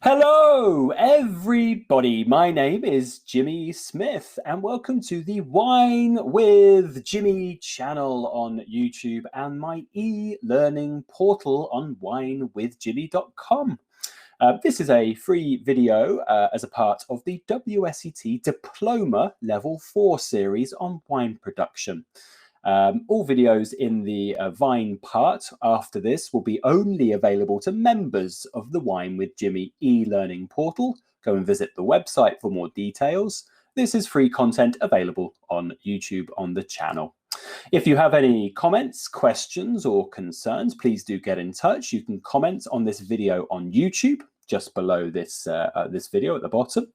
Hello, everybody. My name is Jimmy Smith, and welcome to the Wine with Jimmy channel on YouTube and my e-learning portal on winewithjimmy.com. This is a free video as a part of the WSET Diploma Level 4 series on wine production. All videos in the Vine part after this will be only available to members of the Wine with Jimmy e-learning portal. Go and visit the website for more details. This is free content available on YouTube on the channel. If you have any comments, questions, or concerns, please do get in touch. You can comment on this video on YouTube, just below this this video at the bottom,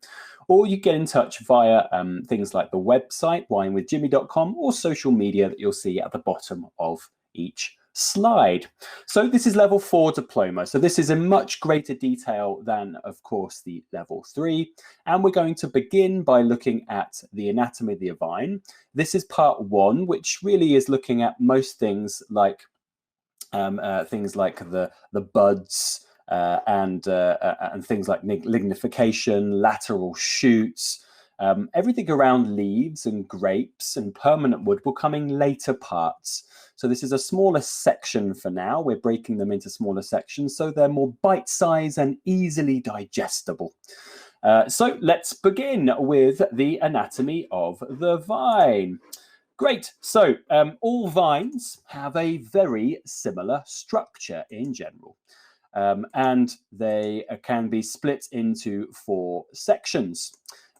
or you get in touch via things like the website winewithjimmy.com or social media that you'll see at the bottom of each slide. So this is level 4 diploma, so this is in much greater detail than, of course, the level 3, and we're going to begin by looking at the anatomy of the vine. This is part 1, which really is looking at most things like the buds, and things like lignification, lateral shoots, everything around leaves and grapes and permanent wood will come in later parts. So this is a smaller section for now. We're breaking them into smaller sections so they're more bite-sized and easily digestible. So let's begin with the anatomy of the vine. Great. So all vines have a very similar structure in general. And they can be split into 4 sections.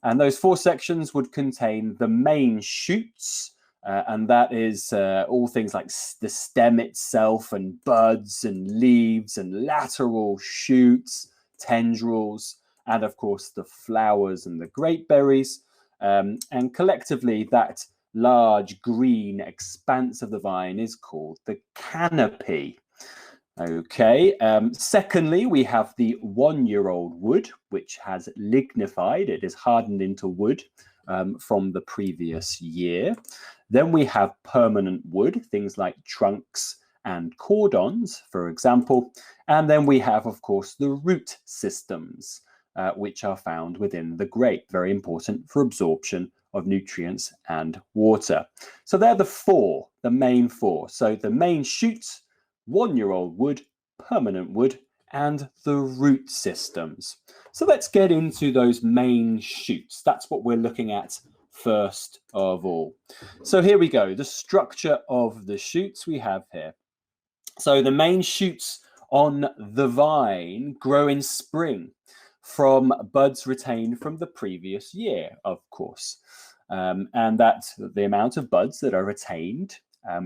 And those 4 sections would contain the main shoots, and that is all things like the stem itself and buds and leaves and lateral shoots, tendrils, and of course the flowers and the grape berries. And collectively, that large green expanse of the vine is called the canopy. Okay, secondly, we have the 1-year-old wood, which has lignified. It is hardened into wood from the previous year. Then we have permanent wood, things like trunks and cordons, for example. And then we have, of course, the root systems, which are found within the grape, very important for absorption of nutrients and water. So they're the main 4. So the main shoots, 1-year-old wood, permanent wood, and the root systems. So let's get into those main shoots. That's what we're looking at first of all. So here we go, the structure of the shoots we have here. So the main shoots on the vine grow in spring from buds retained from the previous year, of course. And that's the amount of buds that are retained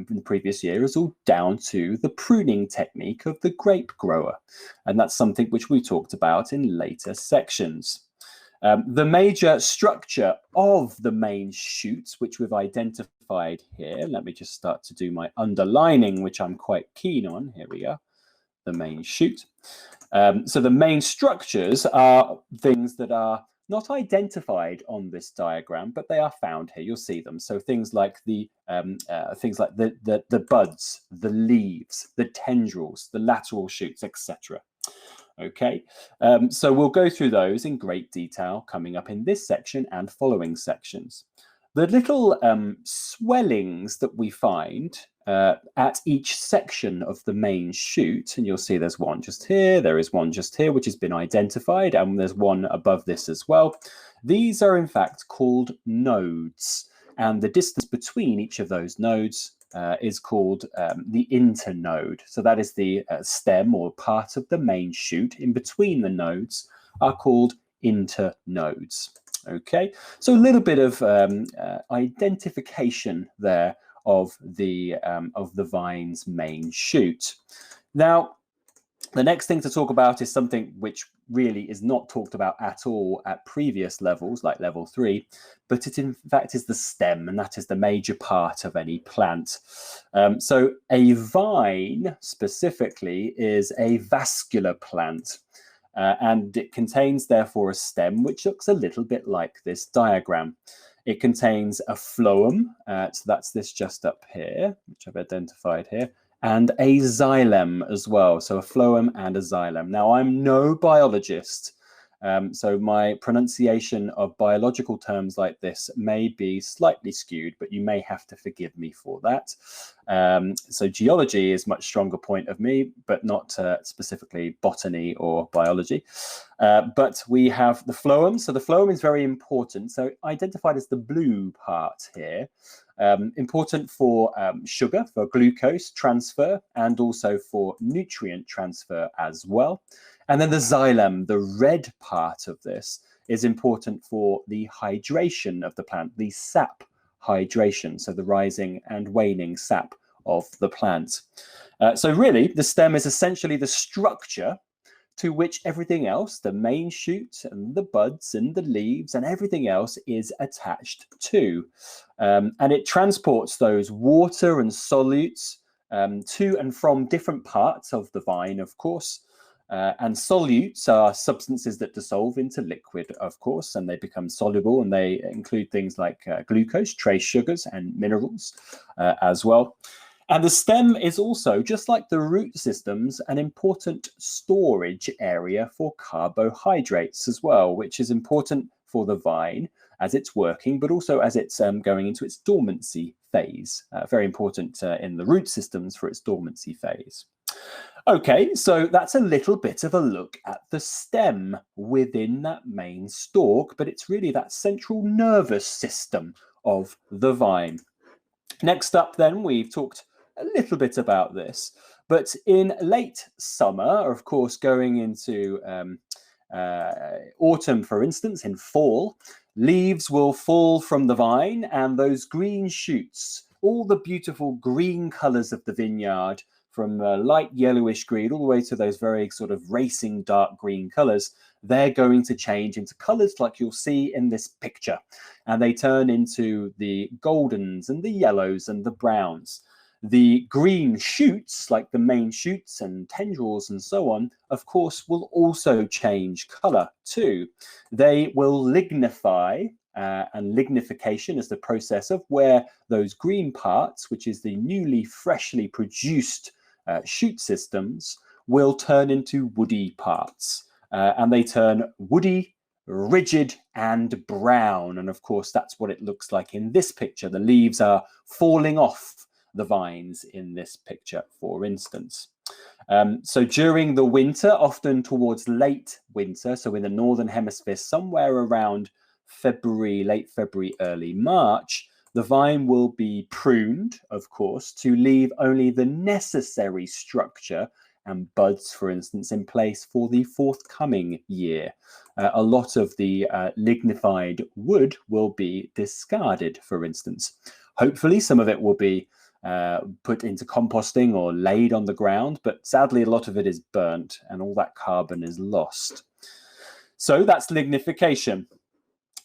from the previous year is all down to the pruning technique of the grape grower. And that's something which we talked about in later sections. The major structure of the main shoots, which we've identified here, let me just start to do my underlining, which I'm quite keen on. Here we go, the main shoot. So the main structures are things that are not identified on this diagram, but they are found here. You'll see them. So things like the buds, the leaves, the tendrils, the lateral shoots, etc. Okay, so we'll go through those in great detail coming up in this section and following sections. The little swellings that we find at each section of the main shoot, and you'll see there's one just here, there is one just here, which has been identified, and there's one above this as well. These are in fact called nodes, and the distance between each of those nodes is called the internode. So that is the stem or part of the main shoot. In between the nodes are called internodes. Okay, so a little bit of identification there of the vine's main shoot. Now, the next thing to talk about is something which really is not talked about at all at previous levels, like level 3, but it in fact is the stem, and that is the major part of any plant. So a vine specifically is a vascular plant. And it contains, therefore, a stem which looks a little bit like this diagram. It contains a phloem, so that's this just up here, which I've identified here, and a xylem as well. So a phloem and a xylem. Now, I'm no biologist, So my pronunciation of biological terms like this may be slightly skewed, but you may have to forgive me for that. So geology is a much stronger point of me, but not specifically botany or biology. But we have the phloem. So the phloem is very important. So identified as the blue part here. Important for sugar, for glucose transfer, and also for nutrient transfer as well. And then the xylem, the red part of this, is important for the hydration of the plant, the sap hydration, so the rising and waning sap of the plant. So really, the stem is essentially the structure to which everything else, the main shoot and the buds and the leaves and everything else, is attached to. And it transports those water and solutes to and from different parts of the vine, of course. And solutes are substances that dissolve into liquid, of course, and they become soluble, and they include things like glucose, trace sugars, and minerals as well. And the stem is also, just like the root systems, an important storage area for carbohydrates as well, which is important for the vine as it's working, but also as it's going into its dormancy phase. Very important in the root systems for its dormancy phase. Okay, so that's a little bit of a look at the stem within that main stalk, but it's really that central nervous system of the vine. Next up then, we've talked a little bit about this, but in late summer, of course, going into autumn, for instance, in fall, leaves will fall from the vine, and those green shoots, all the beautiful green colours of the vineyard, from light yellowish green all the way to those very sort of racing dark green colours, they're going to change into colours like you'll see in this picture. And they turn into the goldens and the yellows and the browns. The green shoots, like the main shoots and tendrils and so on, of course, will also change colour too. They will lignify, and lignification is the process of where those green parts, which is the newly, freshly produced shoot systems, will turn into woody parts. And they turn woody, rigid, and brown. And of course, that's what it looks like in this picture. The leaves are falling off the vines in this picture, for instance. So during the winter, often towards late winter, so in the northern hemisphere, somewhere around February, late February, early March, the vine will be pruned, of course, to leave only the necessary structure and buds, for instance, in place for the forthcoming year. A lot of the lignified wood will be discarded, for instance. Hopefully, some of it will be put into composting or laid on the ground, but sadly, a lot of it is burnt and all that carbon is lost. So that's lignification.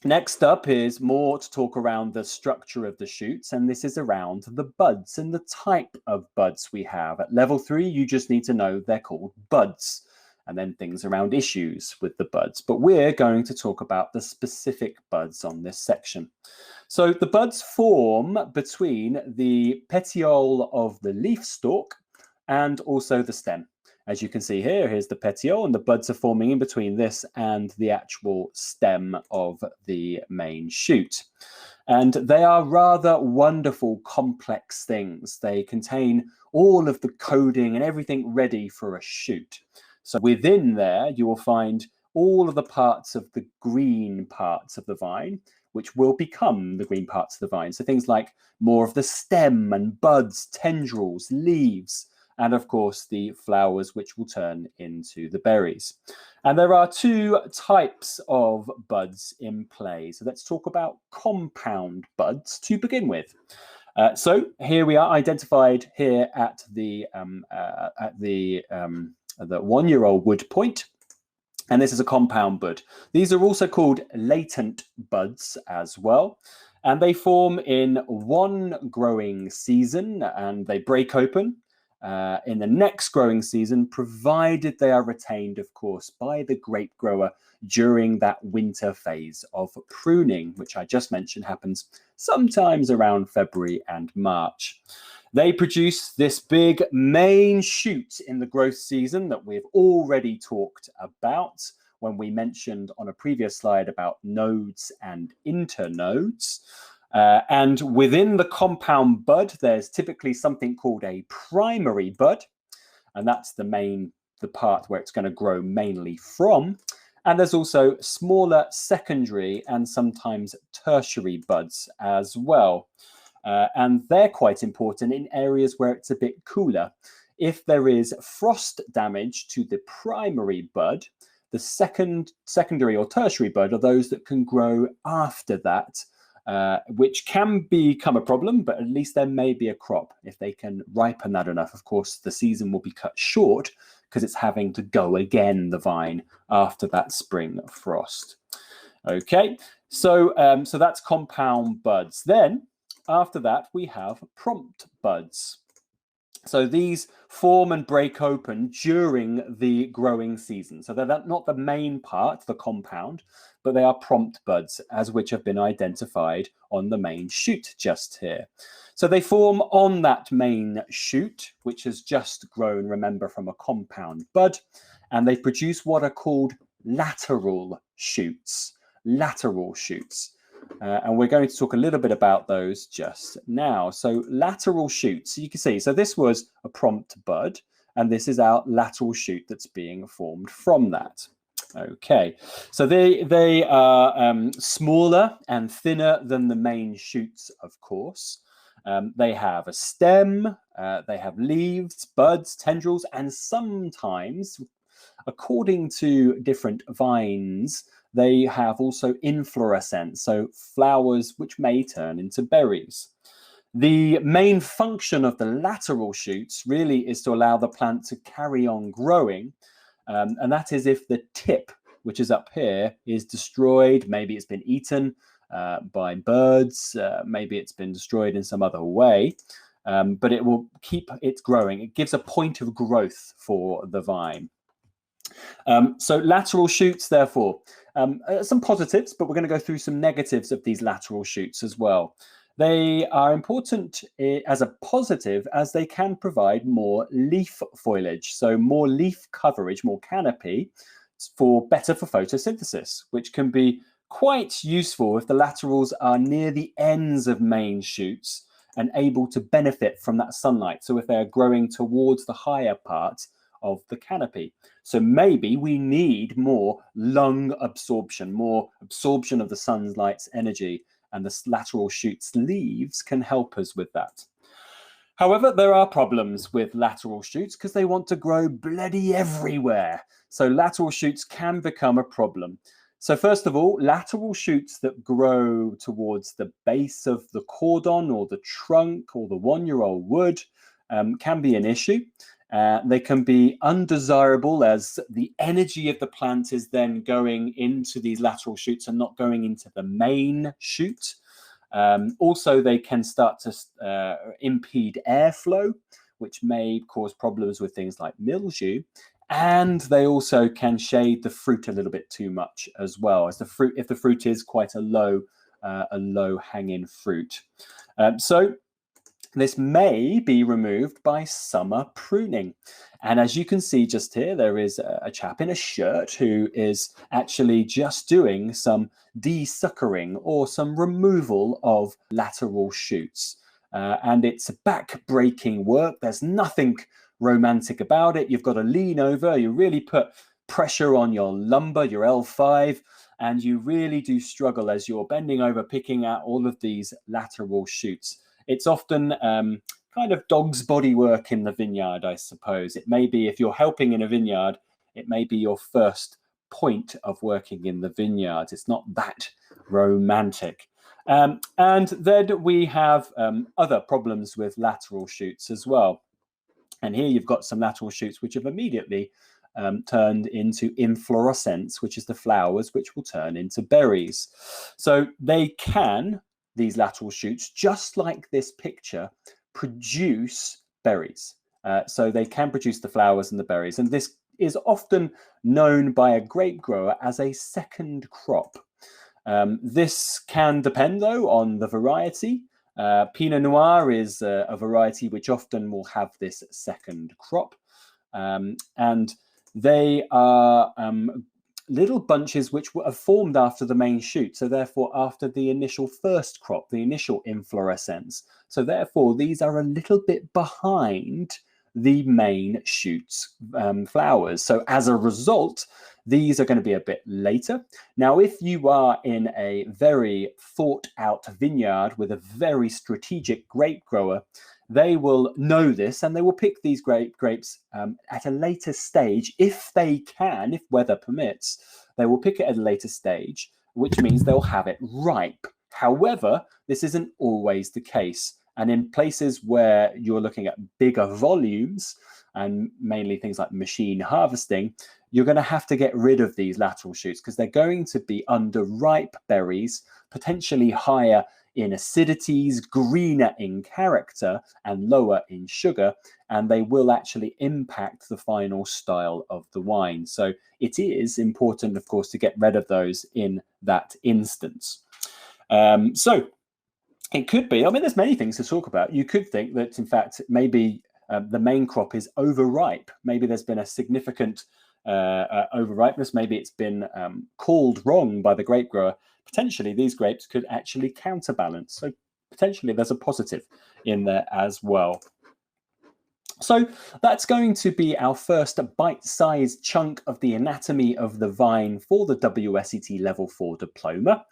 Next up is more to talk around the structure of the shoots, and this is around the buds and the type of buds we have. At level 3, you just need to know they're called buds, and then things around issues with the buds. But we're going to talk about the specific buds on this section. So the buds form between the petiole of the leaf stalk and also the stem. As you can see here, here's the petiole, and the buds are forming in between this and the actual stem of the main shoot. And they are rather wonderful, complex things. They contain all of the coding and everything ready for a shoot. So within there, you will find all of the parts of the green parts of the vine, which will become the green parts of the vine. So things like more of the stem and buds, tendrils, leaves, and of course the flowers, which will turn into the berries. And there are 2 types of buds in play. So let's talk about compound buds to begin with. So here we are, identified here at the 1-year-old wood point. And this is a compound bud. These are also called latent buds as well. And they form in one growing season, and they break open in the next growing season, provided they are retained, of course, by the grape grower during that winter phase of pruning, which I just mentioned happens sometimes around February and March. They produce this big main shoot in the growth season that we've already talked about, when we mentioned on a previous slide about nodes and internodes. And within the compound bud, there's typically something called a primary bud, and that's the part where it's going to grow mainly from. And there's also smaller secondary and sometimes tertiary buds as well. And they're quite important in areas where it's a bit cooler. If there is frost damage to the primary bud, the secondary or tertiary bud are those that can grow after that, which can become a problem, but at least there may be a crop. If they can ripen that enough, of course, the season will be cut short because it's having to go again, the vine, after that spring frost. Okay, so that's compound buds. Then after that, we have prompt buds. So these form and break open during the growing season. So they're not the main part, the compound, but they are prompt buds, as which have been identified on the main shoot just here. So they form on that main shoot, which has just grown, remember, from a compound bud, and they produce what are called lateral shoots. Lateral shoots. And we're going to talk a little bit about those just now. So lateral shoots, you can see, so this was a prompt bud, and this is our lateral shoot that's being formed from that. Okay, so they are smaller and thinner than the main shoots, of course. They have a stem, they have leaves, buds, tendrils, and sometimes, according to different vines, they have also inflorescence, so flowers which may turn into berries. The main function of the lateral shoots really is to allow the plant to carry on growing, and that is if the tip, which is up here, is destroyed. Maybe it's been eaten by birds, maybe it's been destroyed in some other way, but it will keep it growing. It gives a point of growth for the vine. So lateral shoots, therefore, some positives, but we're going to go through some negatives of these lateral shoots as well. They are important as a positive as they can provide more leaf foliage, so more leaf coverage, more canopy, better for photosynthesis, which can be quite useful if the laterals are near the ends of main shoots and able to benefit from that sunlight. So if they are growing towards the higher part of the canopy. So maybe we need more lung absorption, more absorption of the sunlight's energy, and the lateral shoots leaves can help us with that. However, there are problems with lateral shoots because they want to grow bloody everywhere. So lateral shoots can become a problem. So first of all, lateral shoots that grow towards the base of the cordon or the trunk or the one-year-old wood can be an issue. They can be undesirable as the energy of the plant is then going into these lateral shoots and not going into the main shoot. Also, they can start to impede airflow, which may cause problems with things like mildew. And they also can shade the fruit a little bit too much as well, as if the fruit is quite a low hanging fruit. So this may be removed by summer pruning. And as you can see just here, there is a chap in a shirt who is actually just doing some desuckering or some removal of lateral shoots. And it's back-breaking work. There's nothing romantic about it. You've got to lean over. You really put pressure on your lumbar, your L5, and you really do struggle as you're bending over, picking out all of these lateral shoots. It's often kind of dog's body work in the vineyard, I suppose. It may be, if you're helping in a vineyard, it may be your first point of working in the vineyard. It's not that romantic. And then we have other problems with lateral shoots as well. And here you've got some lateral shoots which have immediately turned into inflorescence, which is the flowers which will turn into berries. So they can, these lateral shoots, just like this picture, produce berries. So they can produce the flowers and the berries. And this is often known by a grape grower as a second crop. This can depend, though, on the variety. Pinot Noir is a variety which often will have this second crop. And they are little bunches which are formed after the main shoot, so therefore after the initial first crop, the initial inflorescence. So therefore these are a little bit behind the main shoot's flowers. So as a result, these are going to be a bit later. Now, if you are in a very thought out vineyard with a very strategic grape grower, they will know this and they will pick these grapes at a later stage if they can, if weather permits. They will pick it at a later stage, which means they'll have it ripe. However, this isn't always the case. And in places where you're looking at bigger volumes, and mainly things like machine harvesting, you're going to have to get rid of these lateral shoots because they're going to be under ripe berries, potentially higher in acidities, greener in character, and lower in sugar, and they will actually impact the final style of the wine. So it is important, of course, to get rid of those in that instance. So it could be, I mean, there's many things to talk about. You could think that, in fact, maybe the main crop is overripe. Maybe there's been a significant overripeness. Maybe it's been called wrong by the grape grower. Potentially, these grapes could actually counterbalance. So potentially, there's a positive in there as well. So that's going to be our first bite-sized chunk of the anatomy of the vine for the WSET Level 4 diploma.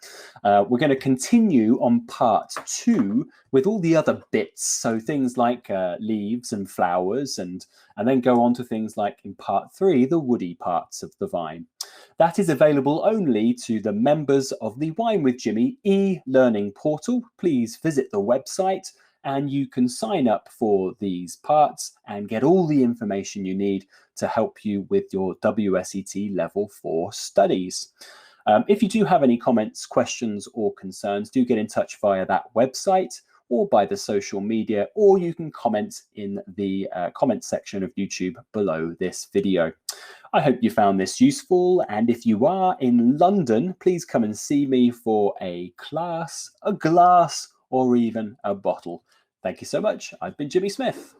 We're going to continue on part 2 with all the other bits, so things like leaves and flowers, and then go on to things like, in part 3, the woody parts of the vine. That is available only to the members of the Wine with Jimmy e-learning portal. Please visit the website and you can sign up for these parts and get all the information you need to help you with your WSET Level 4 studies. If you do have any comments, questions, or concerns, do get in touch via that website or by the social media, or you can comment in the comment section of YouTube below this video. I hope you found this useful, and if you are in London, please come and see me for a class, a glass, or even a bottle. Thank you so much. I've been Jimmy Smith.